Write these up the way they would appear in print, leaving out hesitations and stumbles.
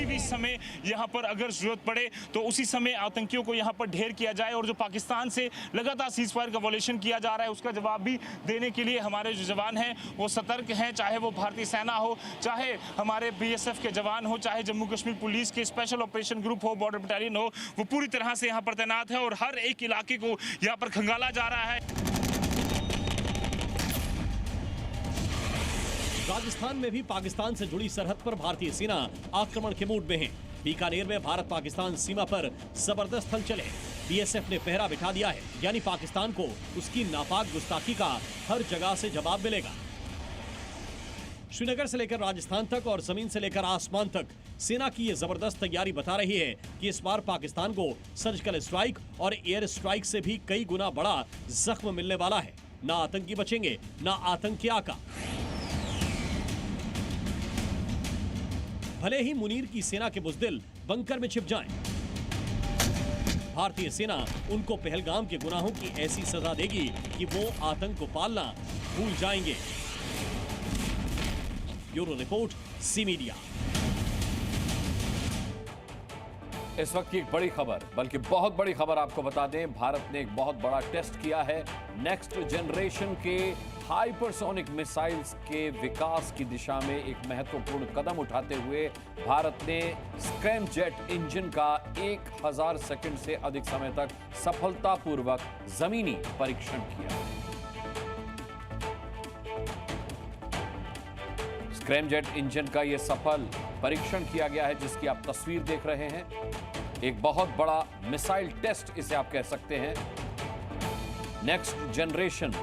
किसी भी समय यहाँ पर अगर जरूरत पड़े तो उसी समय आतंकियों को यहाँ पर ढेर किया जाए। और जो पाकिस्तान से लगातार सीज फायर का वॉयलेशन किया जा रहा है उसका जवाब भी देने के लिए हमारे जो जवान हैं वो सतर्क हैं, चाहे वो भारतीय सेना हो, चाहे हमारे BSF के जवान हो, चाहे जम्मू कश्मीर पुलिस के स्पेशल ऑपरेशन ग्रुप हो, बॉर्डर बटालियन हो, वो पूरी तरह से यहाँ पर तैनात है और हर एक इलाके को यहाँ पर खंगाला जा रहा है। राजस्थान में भी पाकिस्तान से जुड़ी सरहद पर भारतीय सेना आक्रमण के मूड में है। बीकानेर में भारत पाकिस्तान सीमा पर जबरदस्त हलचल है। BSF ने पहरा बिठा दिया है, यानी पाकिस्तान को उसकी नापाक गुस्ताखी का हर जगह से जवाब मिलेगा। श्रीनगर से लेकर राजस्थान तक और जमीन से लेकर आसमान तक सेना की ये जबरदस्त तैयारी बता रही है कि इस बार पाकिस्तान को सर्जिकल स्ट्राइक और एयर स्ट्राइक से भी कई गुना बड़ा जख्म मिलने वाला है। ना आतंकी बचेंगे, ना आतंकी आका। भले ही मुनीर की सेना के बुज़दिल बंकर में छिप जाएं, भारतीय सेना उनको पहलगाम के गुनाहों की ऐसी सजा देगी कि वो आतंक को पालना भूल जाएंगे। Bureau report, C media. इस वक्त की एक बड़ी खबर, बल्कि बहुत बड़ी खबर आपको बता दें, भारत ने एक बहुत बड़ा टेस्ट किया है। नेक्स्ट जनरेशन के हाइपरसोनिक मिसाइल्स के विकास की दिशा में एक महत्वपूर्ण कदम उठाते हुए भारत ने स्क्रैमजेट इंजन का 1000 सेकंड से अधिक समय तक सफलतापूर्वक जमीनी परीक्षण किया। स्क्रैमजेट इंजन का यह सफल परीक्षण किया गया है, जिसकी आप तस्वीर देख रहे हैं। एक बहुत बड़ा मिसाइल टेस्ट इसे आप कह सकते हैं। नेक्स्ट जनरेशन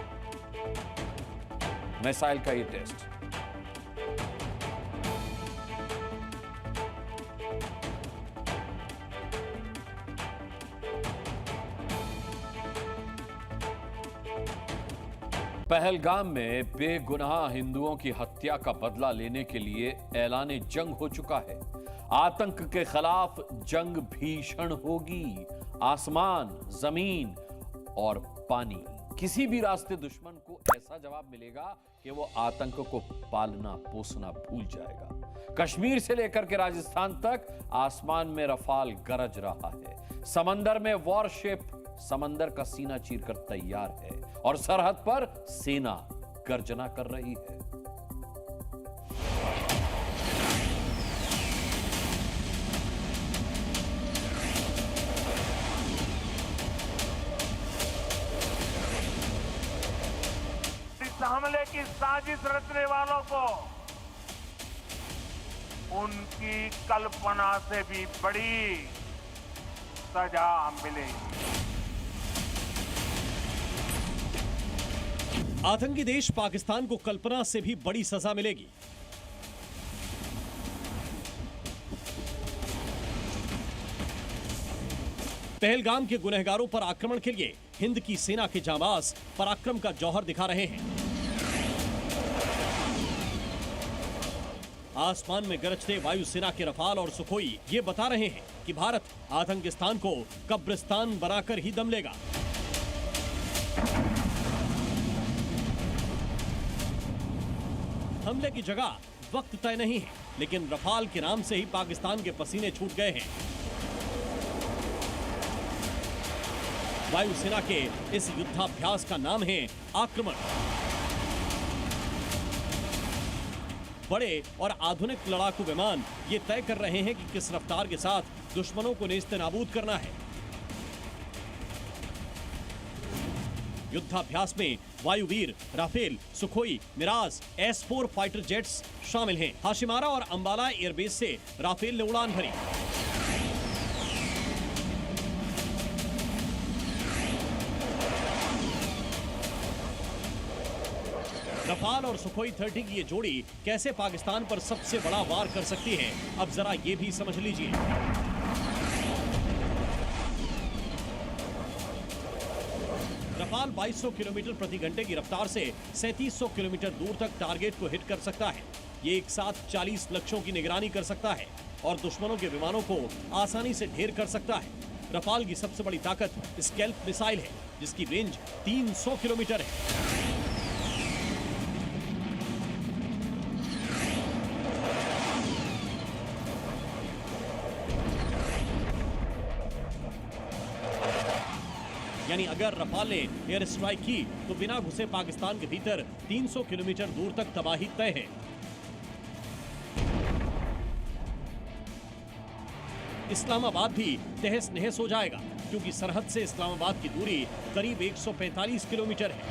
मिसाइल का ये टेस्ट। पहलगाम में बेगुनाह हिंदुओं की हत्या का बदला लेने के लिए ऐलान जंग हो चुका है। आतंक के खिलाफ जंग भीषण होगी। आसमान, जमीन और पानी, किसी भी रास्ते दुश्मन को ऐसा जवाब मिलेगा कि वो आतंक को पालना पोसना भूल जाएगा। कश्मीर से लेकर के राजस्थान तक आसमान में रफाल गरज रहा है। समंदर में वॉरशिप समंदर का सीना चीरकर तैयार है और सरहद पर सेना गर्जना कर रही है। हमले की साजिश रचने वालों को उनकी कल्पना से भी बड़ी सजा मिलेगी। आतंकी देश पाकिस्तान को कल्पना से भी बड़ी सजा मिलेगी। पहलगाम के गुनहगारों पर आक्रमण के लिए हिंद की सेना के जांबाज पराक्रम का जौहर दिखा रहे हैं। आसमान में गरजते वायुसेना के रफाल और सुखोई ये बता रहे हैं कि भारत आतंकिस्तान को कब्रिस्तान बनाकर ही दम लेगा। हमले की जगह वक्त तय नहीं है, लेकिन रफाल के नाम से ही पाकिस्तान के पसीने छूट गए हैं। वायुसेना के इस युद्धाभ्यास का नाम है आक्रमण। बड़े और आधुनिक लड़ाकू विमान ये तय कर रहे हैं कि किस रफ्तार के साथ दुश्मनों को नेस्तनाबूद करना है। युद्धाभ्यास में Vayuveer, Rafale, Sukhoi, Mirage, S-4 fighter jets शामिल हैं। हाशिमारा और अंबाला एयरबेस से राफेल ने उड़ान भरी। रफाल और सुखोई 30 की ये जोड़ी कैसे पाकिस्तान पर सबसे बड़ा वार कर सकती है, अब जरा ये भी समझ लीजिए। रफाल 2200 किलोमीटर प्रति घंटे की रफ्तार से 3700 किलोमीटर दूर तक टारगेट को हिट कर सकता है। ये एक साथ 40 लक्ष्यों की निगरानी कर सकता है और दुश्मनों के विमानों को आसानी से ढेर कर सकता है। रफाल की सबसे बड़ी ताकत स्कैल्प मिसाइल है, जिसकी रेंज 300 किलोमीटर है। यानी अगर रफाल ने एयर स्ट्राइक की तो बिना घुसे पाकिस्तान के भीतर 300 किलोमीटर दूर तक तबाही तय है। इस्लामाबाद भी तहस नहस हो जाएगा क्योंकि सरहद से इस्लामाबाद की दूरी करीब 145 किलोमीटर है।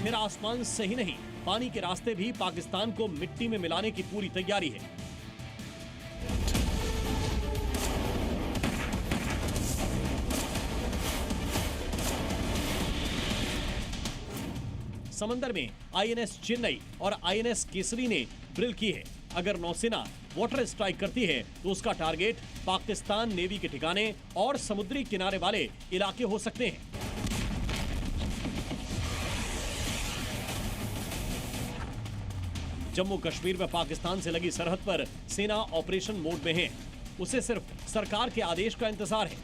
फिर आसमान से ही नहीं, पानी के रास्ते भी पाकिस्तान को मिट्टी में मिलाने की पूरी तैयारी है। समंदर में आईएनएस चेन्नई और आईएनएस केसरी ने ड्रिल की है। अगर नौसेना वाटर स्ट्राइक करती है तो उसका टारगेट पाकिस्तान नेवी के ठिकाने और समुद्री किनारे वाले इलाके हो सकते हैं। जम्मू कश्मीर में पाकिस्तान से लगी सरहद पर सेना ऑपरेशन मोड में है। उसे सिर्फ सरकार के आदेश का इंतजार है।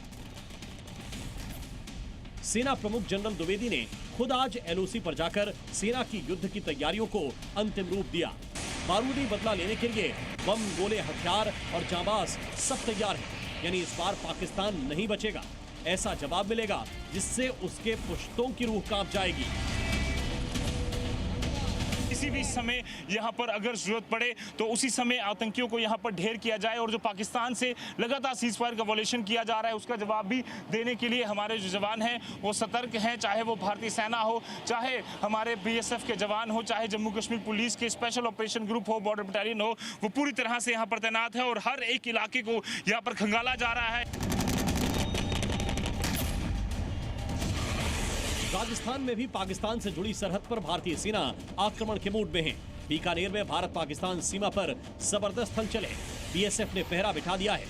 सेना प्रमुख जनरल द्विवेदी ने खुद आज एलओसी पर जाकर सेना की युद्ध की तैयारियों को अंतिम रूप दिया। बारूदी बदला लेने के लिए बम, गोले, हथियार और जांबाज सब तैयार है। यानी इस बार पाकिस्तान नहीं बचेगा। ऐसा जवाब मिलेगा जिससे उसके पुश्तों की रूह कांप जाएगी। किसी भी समय यहाँ पर अगर जरूरत पड़े तो उसी समय आतंकियों को यहाँ पर ढेर किया जाए और जो पाकिस्तान से लगातार सीज फायर का वॉयलेशन किया जा रहा है उसका जवाब भी देने के लिए हमारे जो जवान हैं वो सतर्क हैं। चाहे वो भारतीय सेना हो, चाहे हमारे बीएसएफ के जवान हो, चाहे जम्मू कश्मीर पुलिस के स्पेशल ऑपरेशन ग्रुप हो, बॉर्डर बटालियन हो, वो पूरी तरह से यहाँ पर तैनात है और हर एक इलाके को यहाँ पर खंगाला जा रहा है। राजस्थान में भी पाकिस्तान से जुड़ी सरहद पर भारतीय सेना आक्रमण के मूड में है। बीकानेर में भारत पाकिस्तान सीमा पर जबरदस्त हलचल है। बीएसएफ ने पहरा बिठा दिया है।